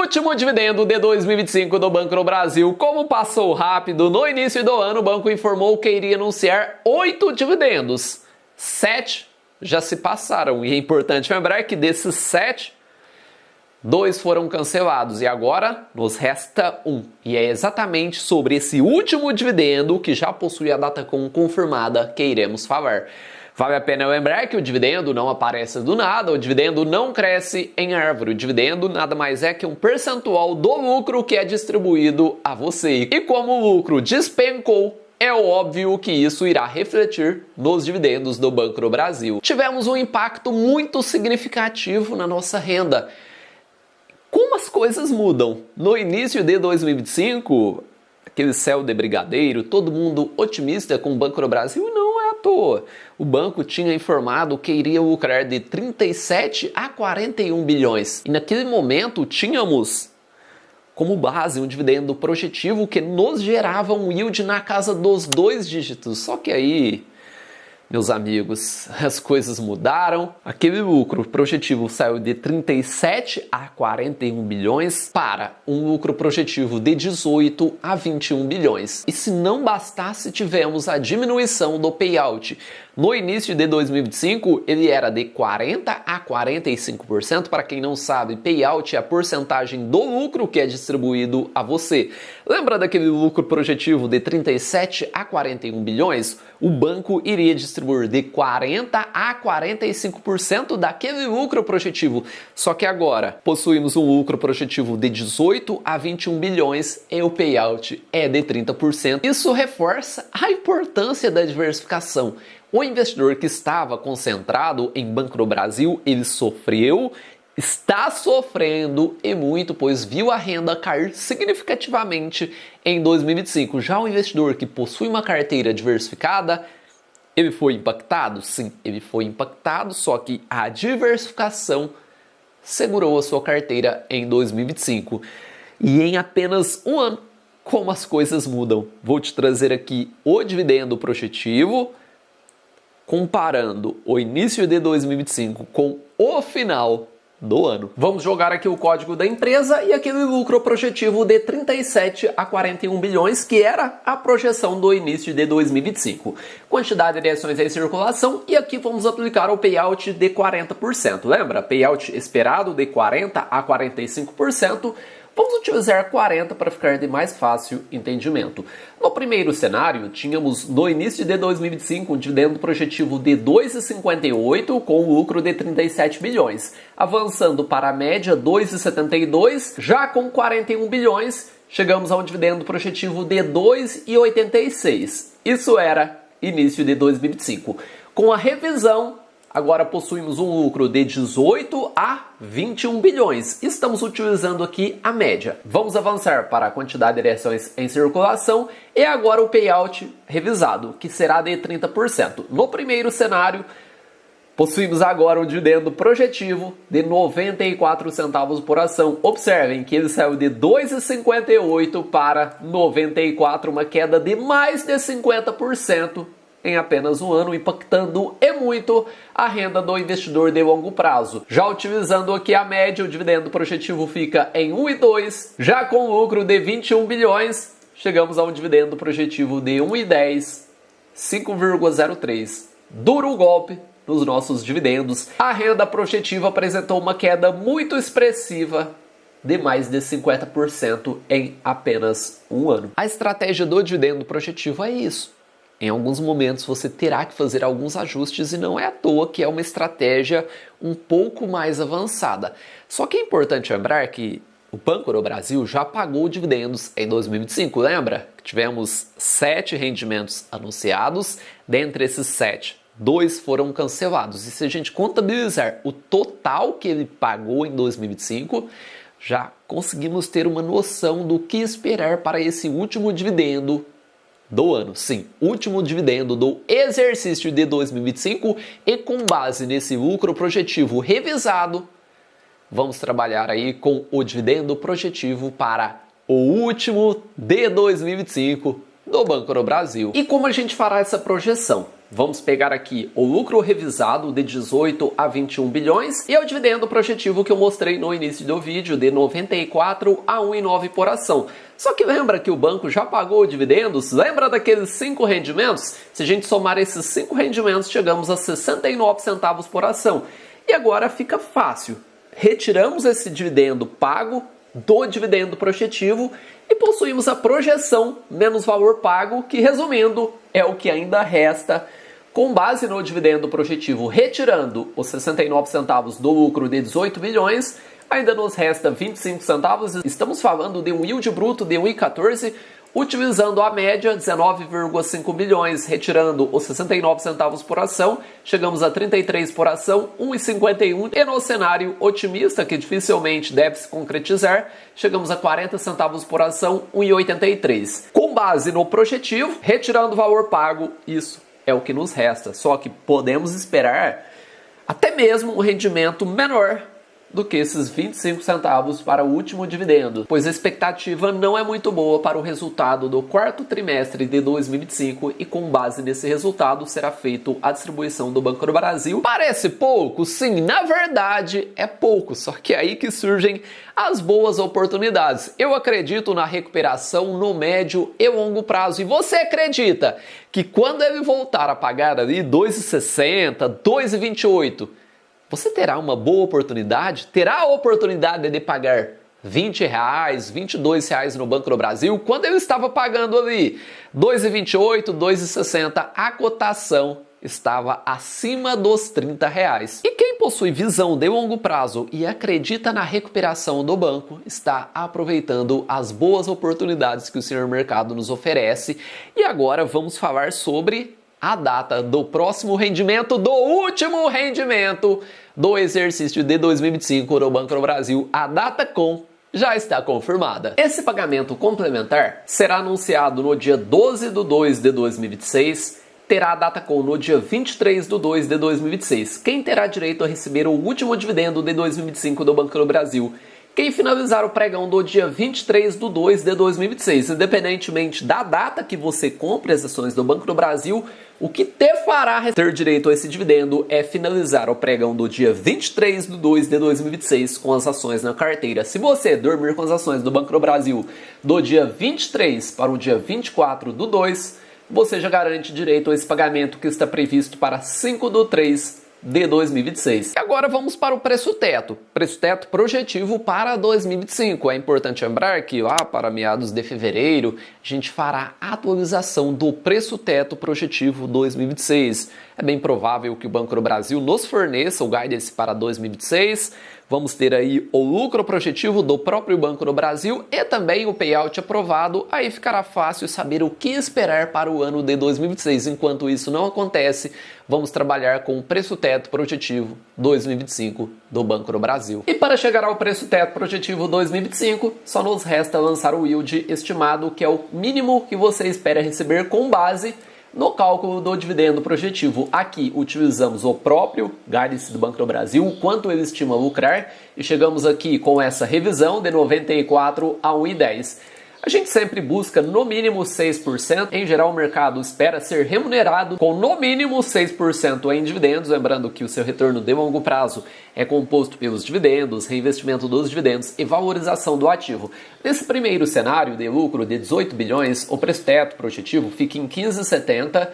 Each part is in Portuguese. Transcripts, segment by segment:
Último dividendo de 2025 do Banco do Brasil. Como passou rápido, no início do ano o banco informou que iria anunciar 8 dividendos. 7 já se passaram e é importante lembrar que desses 7, 2 foram cancelados e agora nos resta 1. E é exatamente sobre esse último dividendo, que já possui a data confirmada, que iremos falar. Vale a pena lembrar que o dividendo não aparece do nada, o dividendo não cresce em árvore. O dividendo nada mais é que um percentual do lucro que é distribuído a você. E como o lucro despencou, é óbvio que isso irá refletir nos dividendos do Banco do Brasil. Tivemos um impacto muito significativo na nossa renda. Como as coisas mudam? No início de 2025, aquele céu de brigadeiro, todo mundo otimista com o Banco do Brasil, não é à toa. O banco tinha informado que iria lucrar de 37 a 41 bilhões. E naquele momento tínhamos como base um dividendo projetivo que nos gerava um yield na casa dos 2 dígitos. Só que aí, meus amigos, as coisas mudaram. Aquele lucro projetivo saiu de 37 a 41 bilhões para um lucro projetivo de 18 a 21 bilhões. E se não bastasse, tivemos a diminuição do payout. No início de 2025, ele era de 40 a 45%. Para quem não sabe, payout é a porcentagem do lucro que é distribuído a você. Lembra daquele lucro projetivo de 37 a 41 bilhões? O banco iria distribuir de 40 a 45% daquele lucro projetivo. Só que agora possuímos um lucro projetivo de 18 a 21 bilhões e o payout é de 30%. Isso reforça a importância da diversificação. O investidor que estava concentrado em Banco do Brasil, ele sofreu, está sofrendo e muito, pois viu a renda cair significativamente em 2025. Já o investidor que possui uma carteira diversificada, ele foi impactado? Sim, ele foi impactado, só que a diversificação segurou a sua carteira em 2025. E em apenas um ano, como as coisas mudam. Vou te trazer aqui o dividendo projetivo, comparando o início de 2025 com o final do ano. Vamos jogar aqui o código da empresa e aquele lucro projetivo de 37 a 41 bilhões, que era a projeção do início de 2025. Quantidade de ações em circulação e aqui vamos aplicar o payout de 40%. Lembra? Payout esperado de 40 a 45%. Vamos utilizar 40 para ficar de mais fácil entendimento. No primeiro cenário, tínhamos no início de 2025 um dividendo projetivo de 2,58 com lucro de 37 bilhões. Avançando para a média 2,72, já com 41 bilhões, chegamos a um dividendo projetivo de 2,86. Isso era início de 2025. Com a revisão, agora possuímos um lucro de 18 a 21 bilhões. Estamos utilizando aqui a média. Vamos avançar para a quantidade de ações em circulação e agora o payout revisado, que será de 30%. No primeiro cenário, possuímos agora um dividendo projetivo de 94 centavos por ação. Observem que ele saiu de 2,58 para 94, uma queda de mais de 50%. Em apenas um ano, impactando e muito a renda do investidor de longo prazo. Já utilizando aqui a média, o dividendo projetivo fica em 1,2. Já com lucro de 21 bilhões, chegamos a um dividendo projetivo de 1,10, 5,03. Duro golpe nos nossos dividendos. A renda projetiva apresentou uma queda muito expressiva de mais de 50% em apenas um ano. A estratégia do dividendo projetivo é isso. Em alguns momentos você terá que fazer alguns ajustes e não é à toa que é uma estratégia um pouco mais avançada. Só que é importante lembrar que o Banco do Brasil já pagou dividendos em 2025, lembra? Tivemos 7 rendimentos anunciados, dentre esses 7, 2 foram cancelados. E se a gente contabilizar o total que ele pagou em 2025, já conseguimos ter uma noção do que esperar para esse último dividendo do ano. Sim, último dividendo do exercício de 2025 e com base nesse lucro projetivo revisado, vamos trabalhar aí com o dividendo projetivo para o último de 2025 do Banco do Brasil. E como a gente fará essa projeção? Vamos pegar aqui o lucro revisado de 18 a 21 bilhões e o dividendo projetivo que eu mostrei no início do vídeo de 94 a 1,9 por ação. Só que lembra que o banco já pagou dividendos? Lembra daqueles 5 rendimentos? Se a gente somar esses 5 rendimentos, chegamos a 69 centavos por ação. E agora fica fácil. Retiramos esse dividendo pago do dividendo projetivo e possuímos a projeção menos valor pago, que resumindo é o que ainda resta com base no dividendo projetivo. Retirando os 69 centavos do lucro de 18 bilhões, ainda nos resta 25 centavos. Estamos falando de um yield bruto de 1,14, utilizando a média 19,5 bilhões, retirando os 69 centavos por ação, chegamos a 33 por ação, 1,51, e no cenário otimista, que dificilmente deve se concretizar, chegamos a 40 centavos por ação, 1,83. Com base no projetivo, retirando o valor pago, isso é o que nos resta, só que podemos esperar até mesmo um rendimento menor do que esses 25 centavos para o último dividendo, pois a expectativa não é muito boa para o resultado do quarto trimestre de 2025 e com base nesse resultado será feita a distribuição do Banco do Brasil. Parece pouco? Sim, na verdade é pouco, só que é aí que surgem as boas oportunidades. Eu acredito na recuperação no médio e longo prazo. E você acredita que quando ele voltar a pagar ali 2,60, 2,28, você terá uma boa oportunidade? Terá a oportunidade de pagar R$20, R$22 no Banco do Brasil? Quando eu estava pagando ali 2,28, 2,60, a cotação estava acima dos R$30. E quem possui visão de longo prazo e acredita na recuperação do banco está aproveitando as boas oportunidades que o senhor mercado nos oferece. E agora vamos falar sobre a data do próximo rendimento, do último rendimento do exercício de 2025 no Banco do Brasil. A data já está confirmada. Esse pagamento complementar será anunciado no dia 12 de 2 de 2026, terá a data no dia 23 de 2 de 2026. Quem terá direito a receber o último dividendo de 2025 do Banco do Brasil? Quem finalizar o pregão do dia 23 de 2 de 2026, independentemente da data que você compre as ações do Banco do Brasil, o que te fará ter direito a esse dividendo é finalizar o pregão do dia 23 de 2 de 2026 com as ações na carteira. Se você dormir com as ações do Banco do Brasil do dia 23 para o dia 24 de 2, você já garante direito a esse pagamento que está previsto para 5 de 3 de 2026. E agora vamos para o preço teto projetivo para 2025. É importante lembrar que lá para meados de fevereiro a gente fará a atualização do preço teto projetivo 2026. É bem provável que o Banco do Brasil nos forneça o guidance para 2026. Vamos ter aí o lucro projetivo do próprio Banco do Brasil e também o payout aprovado. Aí ficará fácil saber o que esperar para o ano de 2026. Enquanto isso não acontece, vamos trabalhar com o preço teto projetivo 2025 do Banco do Brasil. E para chegar ao preço teto projetivo 2025, só nos resta lançar o yield estimado, que é o mínimo que você espera receber com base no cálculo do dividendo projetivo. Aqui utilizamos o próprio guidance do Banco do Brasil, o quanto ele estima lucrar, e chegamos aqui com essa revisão de 94 a 1,10. A gente sempre busca no mínimo 6%. Em geral, o mercado espera ser remunerado com no mínimo 6% em dividendos. Lembrando que o seu retorno de longo prazo é composto pelos dividendos, reinvestimento dos dividendos e valorização do ativo. Nesse primeiro cenário de lucro de 18 bilhões, o preço teto projetivo fica em 15,70.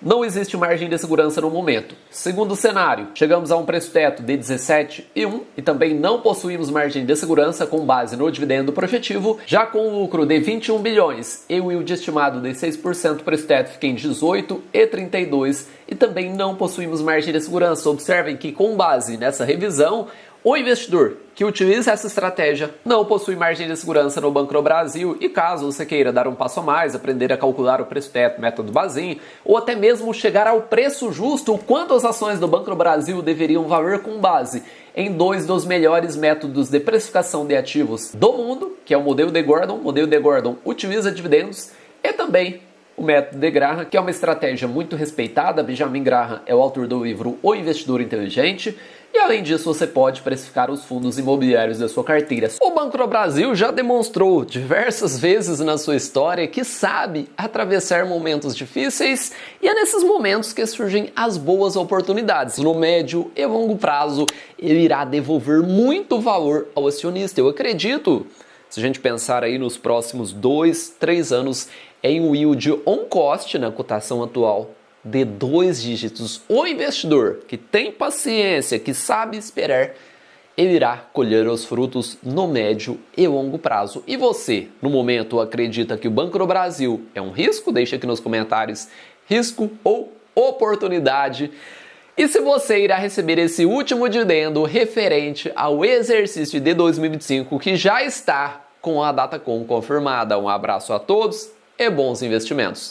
Não existe margem de segurança no momento. Segundo cenário, chegamos a um preço teto de 17,1 e também não possuímos margem de segurança com base no dividendo projetivo. Já com o lucro de 21 bilhões e o yield estimado de 6%, o preço teto fica em 18,32 e também não possuímos margem de segurança. Observem que com base nessa revisão, o investidor que utiliza essa estratégia não possui margem de segurança no Banco do Brasil, e caso você queira dar um passo a mais, aprender a calcular o preço teto, método Bazin, ou até mesmo chegar ao preço justo, o quanto as ações do Banco do Brasil deveriam valer com base em dois dos melhores métodos de precificação de ativos do mundo, que é o modelo de Gordon. O modelo de Gordon utiliza dividendos e também o método de Graham, que é uma estratégia muito respeitada. Benjamin Graham é o autor do livro O Investidor Inteligente. E além disso, você pode precificar os fundos imobiliários da sua carteira. O Banco do Brasil já demonstrou diversas vezes na sua história que sabe atravessar momentos difíceis, e é nesses momentos que surgem as boas oportunidades. No médio e longo prazo, ele irá devolver muito valor ao acionista. Eu acredito, se a gente pensar aí nos próximos 2, 3 anos, em um yield on cost na cotação atual de 2 dígitos, o investidor que tem paciência, que sabe esperar, ele irá colher os frutos no médio e longo prazo. E você, no momento, acredita que o Banco do Brasil é um risco? Deixa aqui nos comentários, risco ou oportunidade. E se você irá receber esse último dividendo referente ao exercício de 2025, que já está com a data confirmada. Um abraço a todos e bons investimentos!